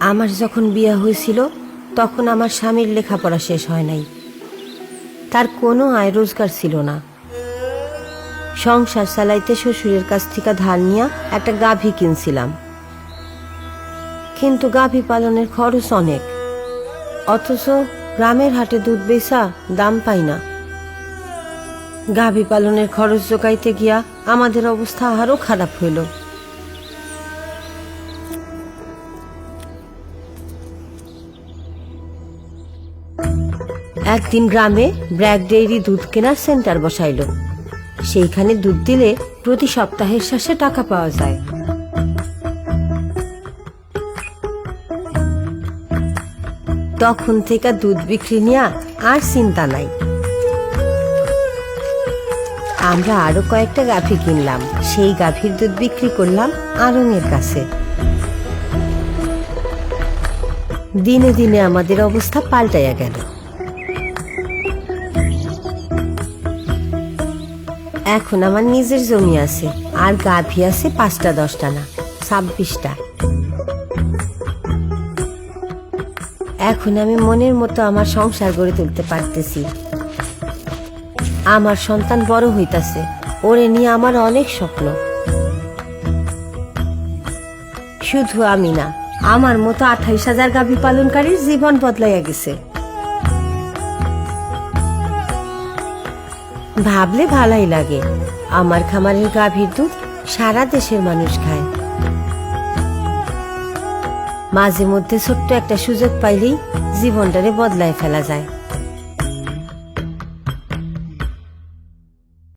আমার যখন বিয়ে হয়েছিল তখন আমার স্বামীর লেখাপড়া শেষ হয় নাই, তার কোনো আয় রোজগার ছিল না। সংসার চালাইতে শ্বশুরের কাছ থেকে ধার নিয়ে একটা গাভী কিনছিলাম, কিন্তু গাভী পালনের খরচ অনেক, অথচ গ্রামের হাটে দুধ বেচা দাম পাই না। গাভী পালনের খরচ জোগাইতে গিয়া আমাদের অবস্থা আরো খারাপ হইল। একদিন গ্রামে ব্র্যাক ডেইরি দুধ কেনার সেন্টার বসাইল। সেইখানে দুধ দিলে প্রতি সপ্তাহের শেষে টাকা পাওয়া যায়। তখন থেকে দুধ বিক্রি নিয়ে আর চিন্তা নাই। আমরা আরো কয়েকটা গাভী কিনলাম, সেই গাভীর দুধ বিক্রি করলাম আড়ং-এর কাছে। দিনে দিনে আমাদের অবস্থা পাল্টাইয়া গেল। এখন আমার নিজের জমি আছে, আর গাভী আছে 5টা 10টা না 26টা। এখন আমি মনের মতো আমার সংসার গড়ে তুলতে পারতেছি। আমার সন্তান বড় হইতাছে, ওরে নিয়ে আমার অনেক স্বপ্ন। শুধু আমি না, আমার মতো 28,000 গাভী পালনকারীর জীবন বদলাইয়া গেছে। ভাবলে ভালাই লাগে, আমার খামারের গাভীর দুধ সারা দেশের মানুষ খায়। মাঝে মধ্যে ছোট্ট একটা সুযোগ পাইলেই জীবনটারে বদলায় ফেলা যায়।